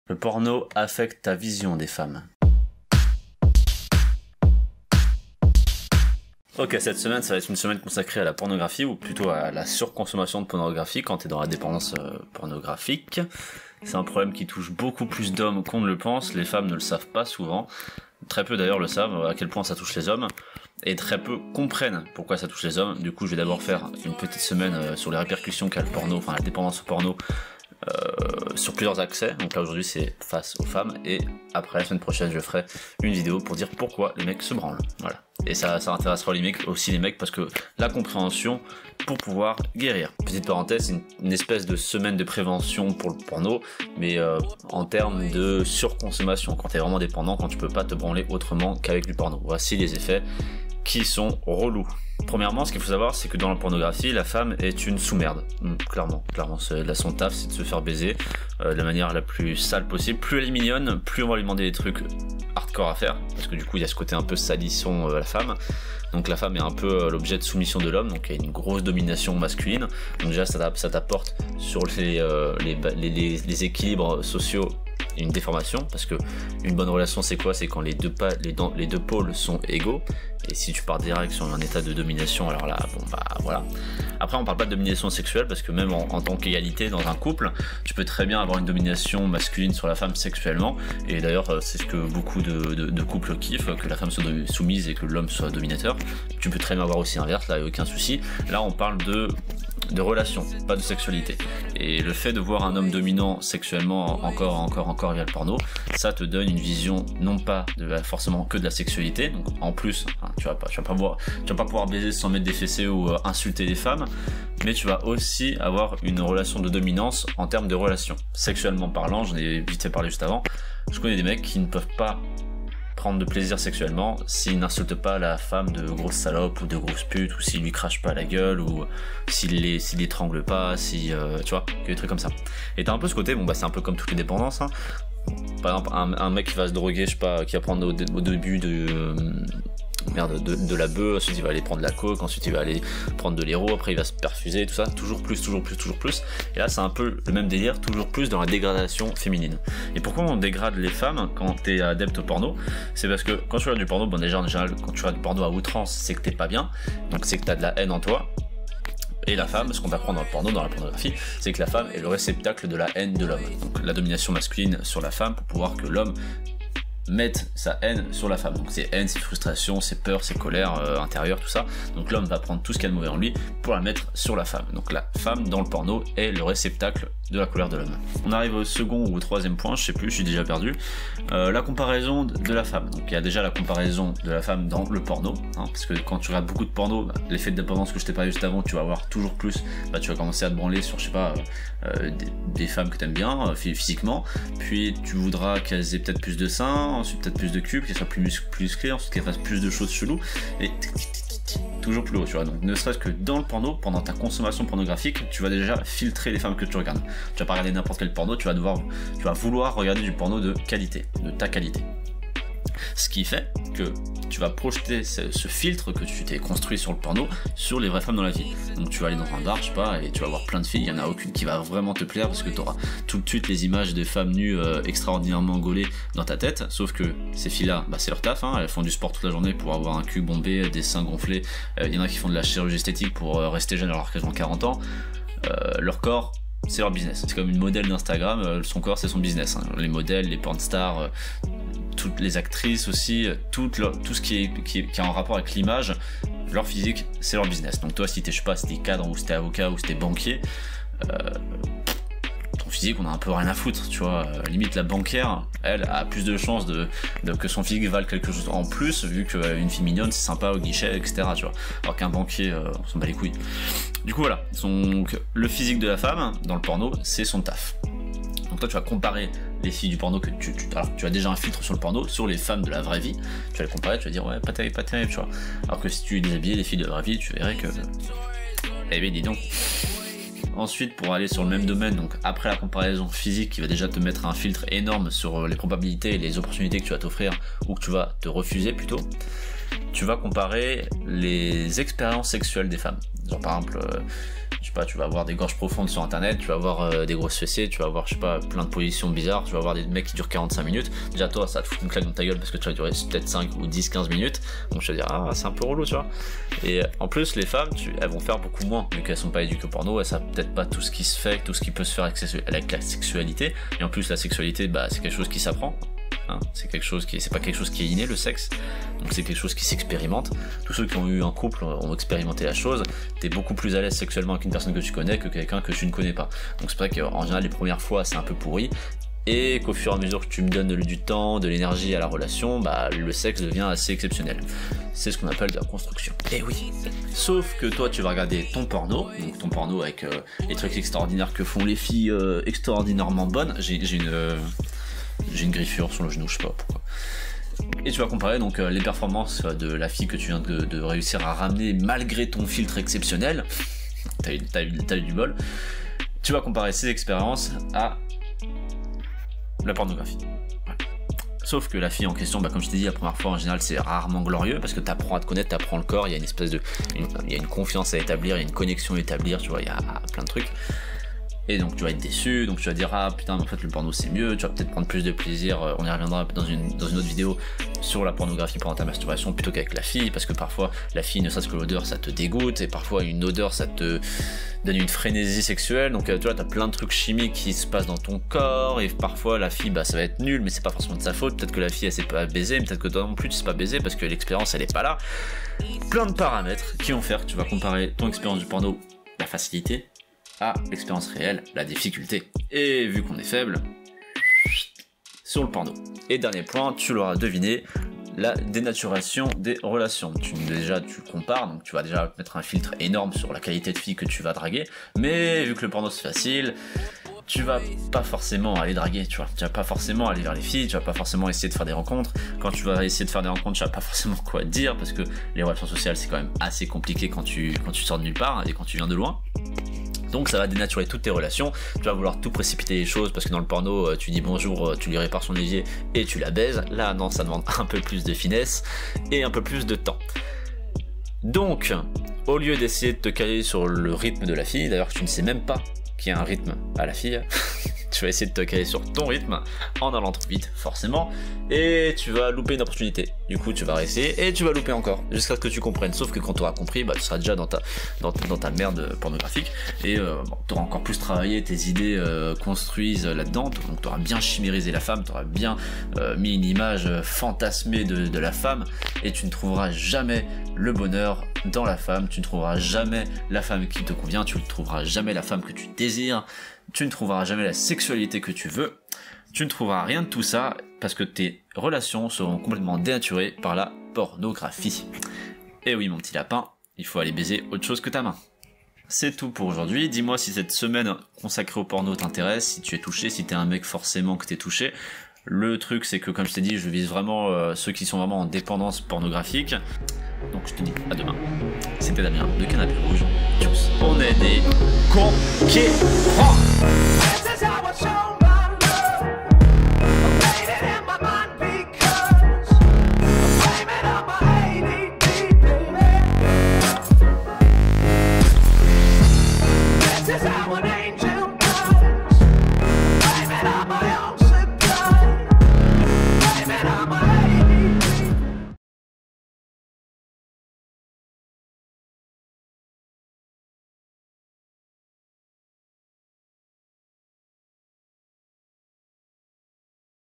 Le porno affecte ta vision des femmes. Ok, cette semaine, ça va être une semaine consacrée à la pornographie, ou plutôt à la surconsommation de pornographie quand tu es dans la dépendance pornographique. C'est un problème qui touche beaucoup plus d'hommes qu'on ne le pense, les femmes ne le savent pas souvent. Très peu d'ailleurs le savent, à quel point ça touche les hommes, et très peu comprennent pourquoi ça touche les hommes. Du coup, je vais d'abord faire une petite semaine sur les répercussions qu'a le porno, enfin la dépendance au porno, sur plusieurs accès. Donc là aujourd'hui c'est face aux femmes, et après la semaine prochaine je ferai une vidéo pour dire pourquoi les mecs se branlent. Voilà. Et ça intéressera les mecs, aussi les mecs, parce que la compréhension pour pouvoir guérir. Petite parenthèse, c'est une espèce de semaine de prévention pour le porno, mais en termes de surconsommation, quand t'es vraiment dépendant, quand tu peux pas te branler autrement qu'avec du porno. Voici les effets qui sont relous. Premièrement, ce qu'il faut savoir, c'est que dans la pornographie, la femme est une sous-merde. Clairement, son taf, c'est de se faire baiser de la manière la plus sale possible. Plus elle est mignonne, plus on va lui demander des trucs hardcore à faire, parce que du coup, il y a ce côté un peu salisson à la femme. Donc la femme est un peu l'objet de soumission de l'homme, donc il y a une grosse domination masculine. Donc déjà, ça t'apporte sur les équilibres sociaux une déformation, parce que une bonne relation c'est quoi? C'est quand les deux pôles sont égaux, et si tu pars direct sur un état de domination, alors là bon bah voilà. Après on parle pas de domination sexuelle, parce que même en tant qu'égalité dans un couple, tu peux très bien avoir une domination masculine sur la femme sexuellement, et d'ailleurs c'est ce que beaucoup de couples kiffent, que la femme soit soumise et que l'homme soit dominateur. Tu peux très bien avoir aussi l'inverse, là aucun souci. Là on parle de relation, pas de sexualité. Et le fait de voir un homme dominant sexuellement encore via le porno, ça te donne une vision non pas forcément que de la sexualité. Donc en plus, hein, tu vas pas pouvoir baiser sans mettre des fessées ou insulter les femmes, mais tu vas aussi avoir une relation de dominance en termes de relation. Sexuellement parlant, j'en ai vite fait parler juste avant, je connais des mecs qui ne peuvent pas prendre de plaisir sexuellement s'il n'insulte pas la femme de grosse salope ou de grosse pute, ou s'il lui crache pas la gueule, ou s'il l'étrangle pas, tu vois, des trucs comme ça. Et t'as un peu ce côté, bon bah c'est un peu comme toutes les dépendances, hein. Par exemple un mec qui va se droguer, je sais pas, qui va prendre au début de la bœuf, ensuite il va aller prendre de la coke, ensuite il va aller prendre de l'héro, après il va se perfuser, tout ça, toujours plus. Et là c'est un peu le même délire, toujours plus dans la dégradation féminine. Et pourquoi on dégrade les femmes quand t'es adepte au porno? C'est parce que quand tu regardes du porno, bon déjà en général quand tu regardes du porno à outrance, c'est que t'es pas bien, donc c'est que t'as de la haine en toi. Et la femme, ce qu'on apprend dans le porno, dans la pornographie, c'est que la femme est le réceptacle de la haine de l'homme. Donc la domination masculine sur la femme pour pouvoir que l'homme mette sa haine sur la femme. Donc c'est haine, c'est frustration, c'est peur, c'est colère intérieure, tout ça. Donc l'homme va prendre tout ce qu'il y a de mauvais en lui pour la mettre sur la femme. Donc la femme dans le porno est le réceptacle de la colère de l'homme. On arrive au second ou au troisième point, je sais plus, je suis déjà perdu. La comparaison de la femme. Donc il y a déjà la comparaison de la femme dans le porno, hein, parce que quand tu regardes beaucoup de porno, bah, l'effet de dépendance que je t'ai parlé juste avant, tu vas avoir toujours plus, bah, tu vas commencer à te branler sur, je sais pas, des femmes que t'aimes bien physiquement, puis tu voudras qu'elles aient peut-être plus de seins, ensuite peut-être plus de cubes, qu'elles soient plus musclées, ensuite qu'elles fassent plus de choses cheloues, et toujours plus haut, tu vois. Donc ne serait-ce que dans le porno, pendant ta consommation pornographique, tu vas déjà filtrer les femmes que tu regardes. Tu vas pas regarder n'importe quel porno, tu vas vouloir regarder du porno de qualité, de ta qualité. Ce qui fait que tu vas projeter ce filtre que tu t'es construit sur le porno sur les vraies femmes dans la vie. Donc tu vas aller dans un bar, je sais pas, et tu vas voir plein de filles, il y en a aucune qui va vraiment te plaire, parce que tu auras tout de suite les images de femmes nues extraordinairement gaulées dans ta tête, sauf que ces filles-là, bah, c'est leur taf, hein, elles font du sport toute la journée pour avoir un cul bombé, des seins gonflés, il y en a qui font de la chirurgie esthétique pour rester jeunes alors qu'elles ont 40 ans, leur corps, c'est leur business. C'est comme une modèle d'Instagram, son corps c'est son business, hein. Les modèles, les pornstars, toutes les actrices aussi, tout ce qui est en rapport avec l'image, leur physique, c'est leur business. Donc toi, si t'es, je sais pas, si t'es cadre, ou si t'es avocat, ou si t'es banquier, ton physique, on a un peu rien à foutre, tu vois. Limite, la banquière, elle a plus de chances que son physique vale quelque chose en plus, vu qu'une fille mignonne, c'est sympa au guichet, etc., tu vois. Alors qu'un banquier, on s'en bat les couilles. Du coup, voilà. Donc, le physique de la femme, dans le porno, c'est son taf. Donc toi tu vas comparer les filles du porno que alors tu as déjà un filtre sur le porno, sur les femmes de la vraie vie, tu vas les comparer, tu vas dire ouais pas terrible, tu vois. Alors que si tu déshabillais les filles de la vraie vie, tu verrais que eh bien dis donc. Ensuite, pour aller sur le même domaine, donc après la comparaison physique qui va déjà te mettre un filtre énorme sur les probabilités et les opportunités que tu vas t'offrir ou que tu vas te refuser plutôt, tu vas comparer les expériences sexuelles des femmes. Genre par exemple, je sais pas, tu vas avoir des gorges profondes sur internet, tu vas avoir des grosses fessiers, tu vas avoir, je sais pas, plein de positions bizarres, tu vas avoir des mecs qui durent 45 minutes. Déjà toi, ça va te foutre une claque dans ta gueule parce que tu vas durer peut-être 5 ou 10, 15 minutes. Donc je vais dire, ah, c'est un peu relou, tu vois. Et en plus, les femmes, elles vont faire beaucoup moins, vu qu'elles sont pas éduquées au porno, elles savent peut-être pas tout ce qui se fait, tout ce qui peut se faire avec la sexualité. Et en plus, la sexualité, bah, c'est quelque chose qui s'apprend. Hein, c'est pas quelque chose qui est inné, le sexe, donc c'est quelque chose qui s'expérimente. Tous ceux qui ont eu un couple ont expérimenté la chose. T'es beaucoup plus à l'aise sexuellement avec une personne que tu connais que quelqu'un que tu ne connais pas. Donc c'est vrai qu'en général les premières fois c'est un peu pourri, et qu'au fur et à mesure que tu me donnes du temps, de l'énergie à la relation, bah le sexe devient assez exceptionnel. C'est ce qu'on appelle de la construction. Et oui. Sauf que toi tu vas regarder ton porno, donc ton porno avec les trucs extraordinaires que font les filles extraordinairement bonnes. J'ai une griffure sur le genou, je sais pas pourquoi. Et tu vas comparer donc les performances de la fille que tu viens de réussir à ramener malgré ton filtre exceptionnel. T'as eu du bol. Tu vas comparer ces expériences à la pornographie. Voilà. Sauf que la fille en question, bah, comme je t'ai dit, la première fois en général c'est rarement glorieux parce que t'apprends à te connaître, t'apprends le corps, il y a une espèce de, il y a une confiance à établir, il y a une connexion à établir, tu vois, il y a plein de trucs. Et donc tu vas être déçu, donc tu vas dire ah putain mais en fait le porno c'est mieux, tu vas peut-être prendre plus de plaisir, on y reviendra dans une autre vidéo sur la pornographie pendant ta masturbation plutôt qu'avec la fille, parce que parfois la fille ne serait-ce que l'odeur ça te dégoûte, et parfois une odeur ça te donne une frénésie sexuelle, donc tu vois t'as plein de trucs chimiques qui se passent dans ton corps, et parfois la fille bah ça va être nul mais c'est pas forcément de sa faute, peut-être que la fille elle sait pas baiser, mais peut-être que toi non plus tu sais pas baiser parce que l'expérience elle est pas là, plein de paramètres qui vont faire que tu vas comparer ton expérience du porno, la facilité, à l'expérience réelle, la difficulté. Et vu qu'on est faible, sur le porno. Et dernier point, tu l'auras deviné, la dénaturation des relations. Tu compares, donc tu vas déjà mettre un filtre énorme sur la qualité de fille que tu vas draguer, mais vu que le porno c'est facile, tu vas pas forcément aller draguer, tu vois. Tu vas pas forcément aller vers les filles, tu vas pas forcément essayer de faire des rencontres. Quand tu vas essayer de faire des rencontres, tu vas pas forcément quoi dire, parce que les relations sociales c'est quand même assez compliqué quand tu sors de nulle part et quand tu viens de loin. Donc ça va dénaturer toutes tes relations, tu vas vouloir tout précipiter les choses parce que dans le porno tu dis bonjour, tu lui répares son évier et tu la baises. Là non, ça demande un peu plus de finesse et un peu plus de temps. Donc au lieu d'essayer de te caler sur le rythme de la fille, d'ailleurs tu ne sais même pas qu'il y a un rythme à la fille, tu vas essayer de te caler sur ton rythme en allant trop vite forcément, et tu vas louper une opportunité. Du coup tu vas réessayer et tu vas louper encore jusqu'à ce que tu comprennes, sauf que quand tu auras compris, bah, tu seras déjà dans ta merde pornographique, et bon, tu auras encore plus travaillé, tes idées construisent là-dedans, donc tu auras bien chimérisé la femme, tu auras bien mis une image fantasmée de la femme, et tu ne trouveras jamais le bonheur dans la femme, tu ne trouveras jamais la femme qui te convient, tu ne trouveras jamais la femme que tu désires, tu ne trouveras jamais la sexualité que tu veux, tu ne trouveras rien de tout ça parce que tes relations seront complètement dénaturées par la pornographie. Et oui mon petit lapin, il faut aller baiser autre chose que ta main. C'est tout pour aujourd'hui, dis-moi si cette semaine consacrée au porno t'intéresse, si tu es touché, si t'es un mec forcément que t'es touché. Le truc c'est que comme je t'ai dit, je vise vraiment ceux qui sont vraiment en dépendance pornographique. Donc je te dis à demain. C'était Damien de Canapé Rouge. Tchuss. On est des conquérants.